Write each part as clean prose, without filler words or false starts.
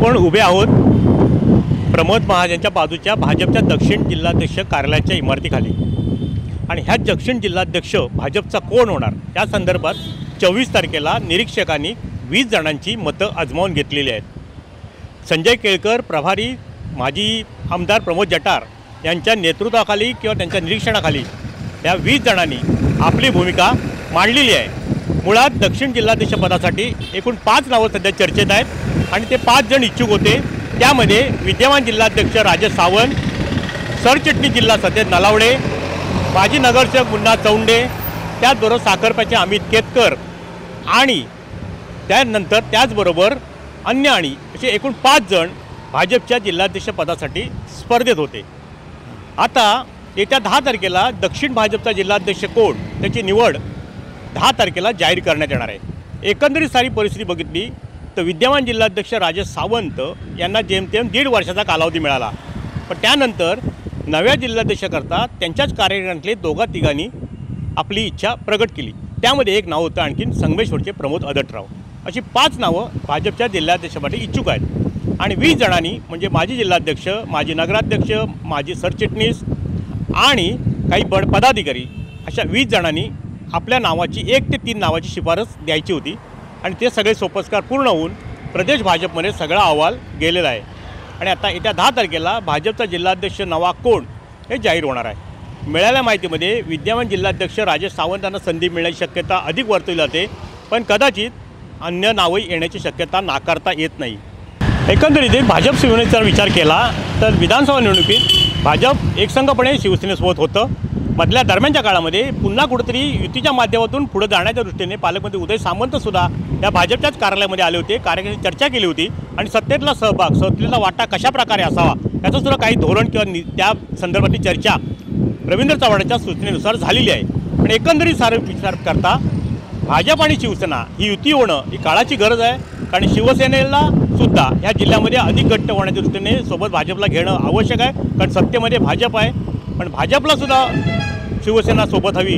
आपण उभे आहोत प्रमोद महाजनच्या बाजूच्या भाजपच्या दक्षिण जिल्हाध्यक्ष कार्यालयाच्या इमारतीखाली आणि ह्या दक्षिण जिल्हाध्यक्ष भाजपचा कोण होणार या संदर्भात 24 तारखेला निरीक्षकांनी 20 जणांची मतं आजमावून घेतलेली आहेत। संजय केळकर प्रभारी माजी आमदार प्रमोद जटार यांच्या नेतृत्वाखाली किंवा त्यांच्या निरीक्षणाखाली या 20 जणांनी आपली भूमिका मांडलेली आहे। मुळात दक्षिण जिल्हाध्यक्ष पदासाठी एकूण 5 नावं सध्या चर्चेत आहेत आणि ते 5 जण इच्छुक होते। त्यामध्ये विद्यमान जिल्हाध्यक्ष राजेश सावंत, सरचिटणीस जिल्हा सतेज नलावडे, माजी नगरसेवक मुन्ना चौंडे, त्याचबरोबर साखरप्याचे अमित केतकर आणि त्यानंतर त्याचबरोबर अन्य आणि असे एकूण 5 जण भाजपच्या जिल्हाध्यक्ष पदासाठी स्पर्धेत होते। आता येत्या 10 तारखेला दक्षिण भाजपचा जिल्हाध्यक्ष कोण त्याची निवड 10 तारखेला जाहीर करण्यात येणार आहे। एकंदरीत सारी परिस्थिती बघितली तर विद्यमान जिल्हाध्यक्ष राजेश सावंत यांना जेमतेम 1.5 वर्षाचा कालावधी मिळाला, पण त्यानंतर नव्या जिल्हाध्यक्षाकरता त्यांच्याच कार्यकाळातले दोघा-तिघांनी आपली इच्छा प्रगट केली। त्यामध्ये एक नाव होतं आणखीन संगमेश्वरचे प्रमोद अदटराव। अशी 5 नावं भाजपच्या जिल्हाध्यक्षपदी इच्छुक आहेत आणि 20 जणांनी म्हणजे माजी जिल्हाध्यक्ष, माजी नगराध्यक्ष, माजी सरचिटणीस आणि काही पदाधिकारी अशा 20 जणांनी आपल्या नावाची 1 ते 3 नावाची शिफारस द्यायची होती आणि ते सगळे सोपस्कार पूर्ण होऊन प्रदेश भाजपमध्ये सगळा अहवाल गेलेला आहे आणि आता येत्या 10 तारखेला भाजपचा जिल्हाध्यक्ष नवा कोण हे जाहीर होणार आहे। मिळालेल्या माहितीमध्ये विद्यमान जिल्हाध्यक्ष राजेश सावंतांना संधी मिळण्याची शक्यता अधिक वर्तवली जाते, पण कदाचित अन्य नावही येण्याची शक्यता नाकारता येत नाही। एकंदरीत भाजप शिवसेनेचा विचार केला तर विधानसभा निवडणुकीत भाजप एकसंघपणे शिवसेनेसोबत होतं। मधल्या दरम्यानच्या काळामध्ये पुन्हा कुठेतरी युतीच्या माध्यमातून पुढे जाण्याच्या दृष्टीने पालकमंत्री उदय सामंतसुद्धा या भाजपच्याच कार्यालयामध्ये आले होते, कार्यालयाची चर्चा केली होती आणि सत्तेतला सहभाग, सत्तेतला वाटा कशाप्रकारे असावा याचंसुद्धा काही धोरण किंवा त्या संदर्भातली चर्चा रवींद्र चव्हाणांच्या सूचनेनुसार झालेली आहे। पण एकंदरीत सारं विचार करता भाजप आणि शिवसेना ही युती होणं ही काळाची गरज आहे, कारण शिवसेनेला सुद्धा या जिल्ह्यामध्ये अधिक घट्ट होण्याच्या दृष्टीने सोबत भाजपला घेणं आवश्यक आहे, कारण सत्तेमध्ये भाजप आहे, पण भाजपला सुद्धा शिवसेना सोबत हवी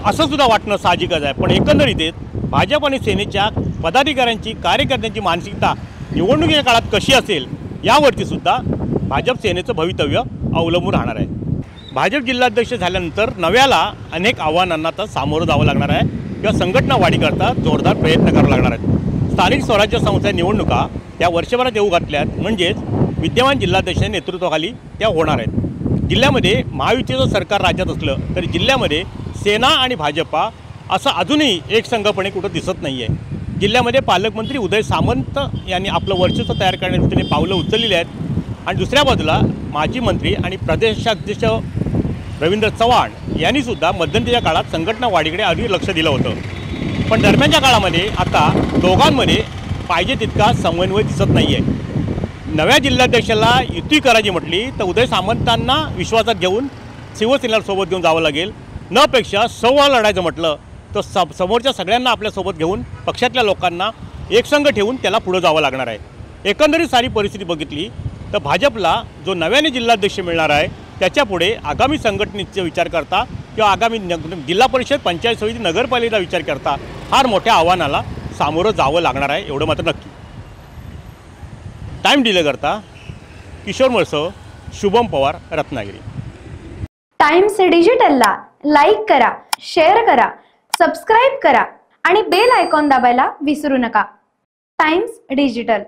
असं सुद्धा वाटणं साहजिकच आहे। पण एकंदरीत भाजप आणि सेनेच्या पदाधिकाऱ्यांची, कार्यकर्त्यांची मानसिकता निवडणुकीच्या काळात कशी असेल यावरती सुद्धा भाजप सेनेचं भवितव्य अवलंबून राहणार आहे। भाजप जिल्हाध्यक्ष झाल्यानंतर नव्याला अनेक आव्हानांना तर सामोरं जावं लागणार आहे किंवा संघटना वाढीकरता जोरदार प्रयत्न करावे लागणार आहेत। स्थानिक स्वराज्य संस्था निवडणुका त्या वर्षभरात येऊ घातल्यात, म्हणजेच विद्यमान जिल्हाध्यक्षांच्या नेतृत्वाखाली त्या होणार आहेत। जिल्ह्यामध्ये महायुतीचं सरकार राज्यात असलं तरी जिल्ह्यामध्ये सेना आणि भाजपा असं अजूनही एकसंघपणे कुठं दिसत नाही आहे। जिल्ह्यामध्ये पालकमंत्री उदय सामंत यांनी आपलं वर्चस्व तयार करण्याच्या दृष्टीने पावलं उचललेली आहेत आणि दुसऱ्या बाजूला माजी मंत्री आणि प्रदेशाध्यक्ष रवींद्र चव्हाण यांनीसुद्धा मध्यंतरीच्या काळात संघटना वाढीकडे अधिक लक्ष दिलं होतं, पण दरम्यानच्या काळामध्ये आता दोघांमध्ये पाहिजे तितका समन्वय दिसत नाही आहे। नव्या जिल्हाध्यक्षाला युती करायची म्हटली तर उदय सामंतांना विश्वासात घेऊन शिवसेनेला सोबत घेऊन जावं लागेल, नपेक्षा सव्वा लढायचं म्हटलं तर समोरच्या सगळ्यांना आपल्यासोबत घेऊन पक्षातल्या लोकांना एकसंघ ठेवून त्याला पुढं जावं लागणार आहे। एकंदरीत सारी परिस्थिती बघितली तर भाजपला जो नव्याने जिल्हाध्यक्ष मिळणार आहे त्याच्यापुढे आगामी संघटनेचा विचार करता किंवा आगामी जिल्हा परिषद, पंचायत समिती, नगरपालिकेचा विचार करता फार मोठ्या आव्हानाला सामोरं जावं लागणार आहे, एवढं मात्र नक्की। टाइम डिले करता किशोर मळसव, शुभम पवार, रत्नागिरी। टाइम्स डिजिटलला लाईक करा, शेअर करा, सबस्क्राईब करा आणि बेल आयकॉन दाबायला विसरू नका। Times digital.